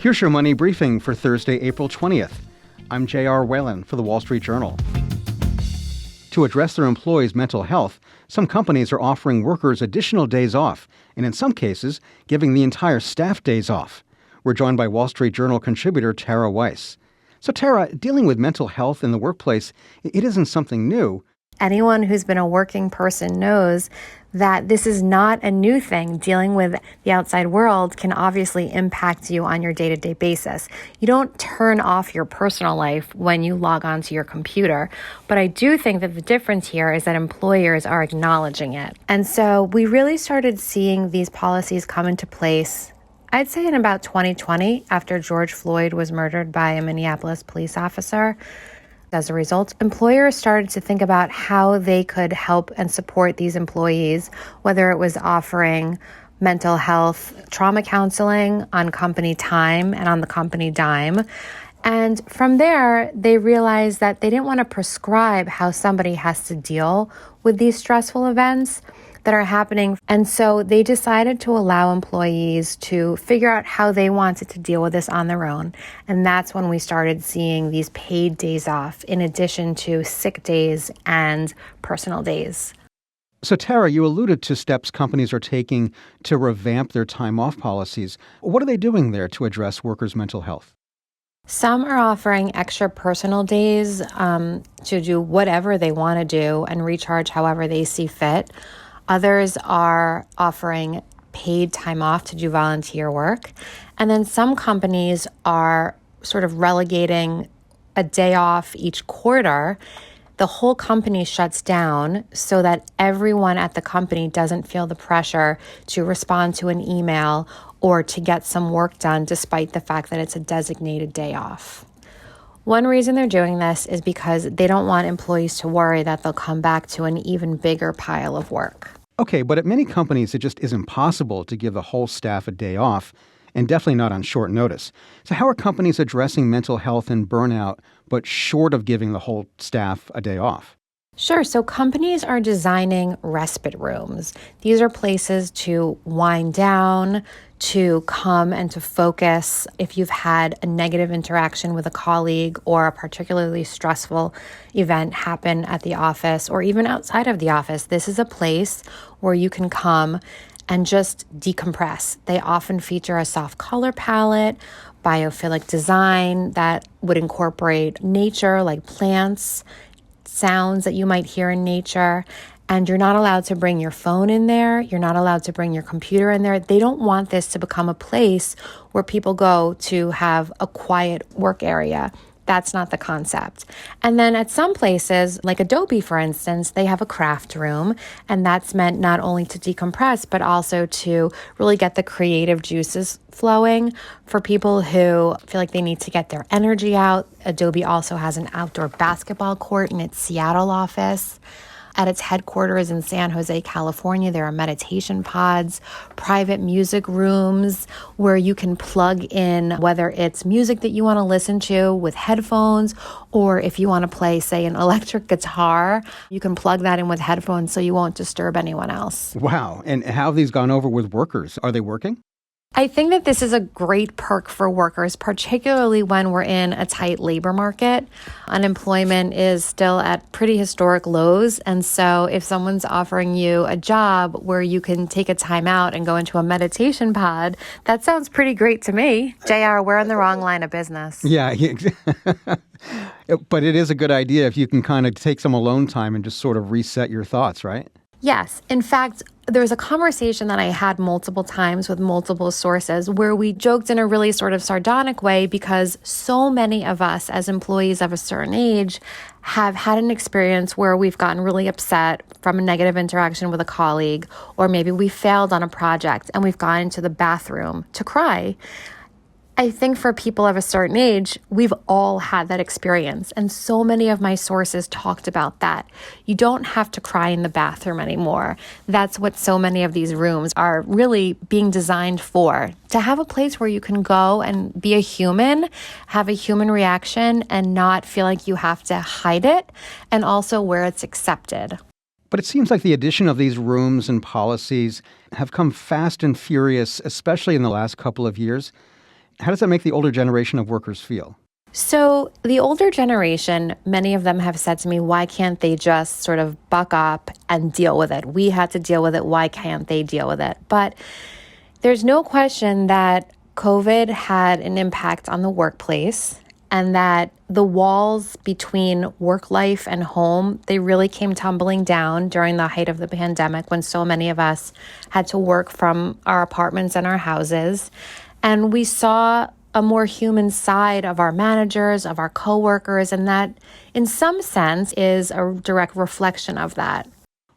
Here's your money briefing for Thursday, April 20th. I'm J.R. Whalen for the Wall Street Journal. To address their employees' mental health, some companies are offering workers additional days off, and in some cases, giving the entire staff days off. We're joined by Wall Street Journal contributor Tara Weiss. So Tara, dealing with mental health in the workplace, it isn't something new. Anyone who's been a working person knows that this is not a new thing. Dealing with the outside world can obviously impact you on your day-to-day basis. You don't turn off your personal life when you log onto your computer. But I do think that the difference here is that employers are acknowledging it. And so we really started seeing these policies come into place, I'd say in about 2020, after George Floyd was murdered by a Minneapolis police officer. As a result, employers started to think about how they could help and support these employees, whether it was offering mental health trauma counseling on company time and on the company dime. And from there, they realized that they didn't want to prescribe how somebody has to deal with these stressful events that are happening. And so they decided to allow employees to figure out how they wanted to deal with this on their own. And that's when we started seeing these paid days off in addition to sick days and personal days. So Tara, you alluded to steps companies are taking to revamp their time off policies. What are they doing there to address workers' mental health? Some are offering extra personal days to do whatever they want to do and recharge however they see fit. Others are offering paid time off to do volunteer work. And then some companies are sort of relegating a day off each quarter. The whole company shuts down so that everyone at the company doesn't feel the pressure to respond to an email or to get some work done despite the fact that it's a designated day off. One reason they're doing this is because they don't want employees to worry that they'll come back to an even bigger pile of work. Okay, but at many companies, it just isn't possible to give the whole staff a day off, and definitely not on short notice. So how are companies addressing mental health and burnout, but short of giving the whole staff a day off? Sure. So companies are designing respite rooms. These are places to wind down, to come and to focus. If you've had a negative interaction with a colleague or a particularly stressful event happen at the office or even outside of the office, this is a place where you can come and just decompress. They often feature a soft color palette, biophilic design that would incorporate nature like plants, sounds that you might hear in nature, and you're not allowed to bring your phone in there. You're not allowed to bring your computer in there. They don't want this to become a place where people go to have a quiet work area. That's not the concept. And then at some places, like Adobe, for instance, they have a craft room, and that's meant not only to decompress, but also to really get the creative juices flowing for people who feel like they need to get their energy out. Adobe also has an outdoor basketball court in its Seattle office. At its headquarters in San Jose, California, there are meditation pods, private music rooms where you can plug in whether it's music that you want to listen to with headphones, or if you want to play, say, an electric guitar, you can plug that in with headphones so you won't disturb anyone else. Wow. And how have these gone over with workers? Are they working? I think that this is a great perk for workers, particularly when we're in a tight labor market. Unemployment is still at pretty historic lows. And so if someone's offering you a job where you can take a time out and go into a meditation pod, that sounds pretty great to me. JR, we're in the wrong line of business. Yeah. But it is a good idea if you can kind of take some alone time and just sort of reset your thoughts, right? Yes. In fact, there was a conversation that I had multiple times with multiple sources where we joked in a really sort of sardonic way because so many of us as employees of a certain age have had an experience where we've gotten really upset from a negative interaction with a colleague, or maybe we failed on a project and we've gone into the bathroom to cry. I think for people of a certain age, we've all had that experience. And so many of my sources talked about that. You don't have to cry in the bathroom anymore. That's what so many of these rooms are really being designed for. To have a place where you can go and be a human, have a human reaction, and not feel like you have to hide it, and also where it's accepted. But it seems like the addition of these rooms and policies have come fast and furious, especially in the last couple of years. How does that make the older generation of workers feel? So the older generation, many of them have said to me, why can't they just sort of buck up and deal with it? We had to deal with it. Why can't they deal with it? But there's no question that COVID had an impact on the workplace and that the walls between work life and home, they really came tumbling down during the height of the pandemic when so many of us had to work from our apartments and our houses. And we saw a more human side of our managers, of our coworkers, and that in some sense is a direct reflection of that.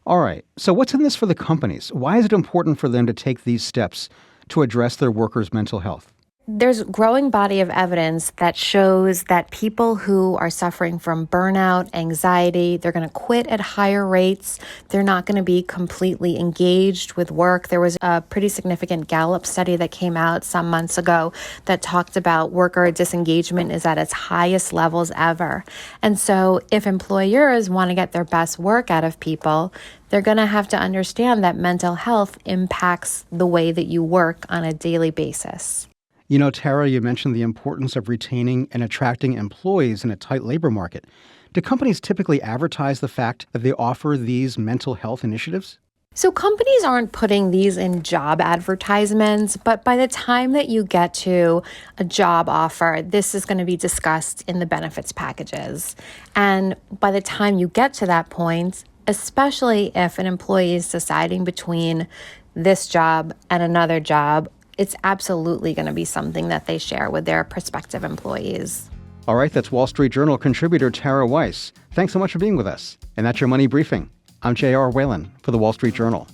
All right. So what's in this for the companies? Why is it important for them to take these steps to address their workers' mental health? There's a growing body of evidence that shows that people who are suffering from burnout, anxiety, they're going to quit at higher rates. They're not going to be completely engaged with work. There was a pretty significant Gallup study that came out some months ago that talked about worker disengagement is at its highest levels ever. And so if employers want to get their best work out of people, they're going to have to understand that mental health impacts the way that you work on a daily basis. You know, Tara, you mentioned the importance of retaining and attracting employees in a tight labor market. Do companies typically advertise the fact that they offer these mental health initiatives? So companies aren't putting these in job advertisements, but by the time that you get to a job offer, this is going to be discussed in the benefits packages. And by the time you get to that point, especially if an employee is deciding between this job and another job, it's absolutely going to be something that they share with their prospective employees. All right, that's Wall Street Journal contributor Tara Weiss. Thanks so much for being with us. And that's your Money Briefing. I'm J.R. Whalen for the Wall Street Journal.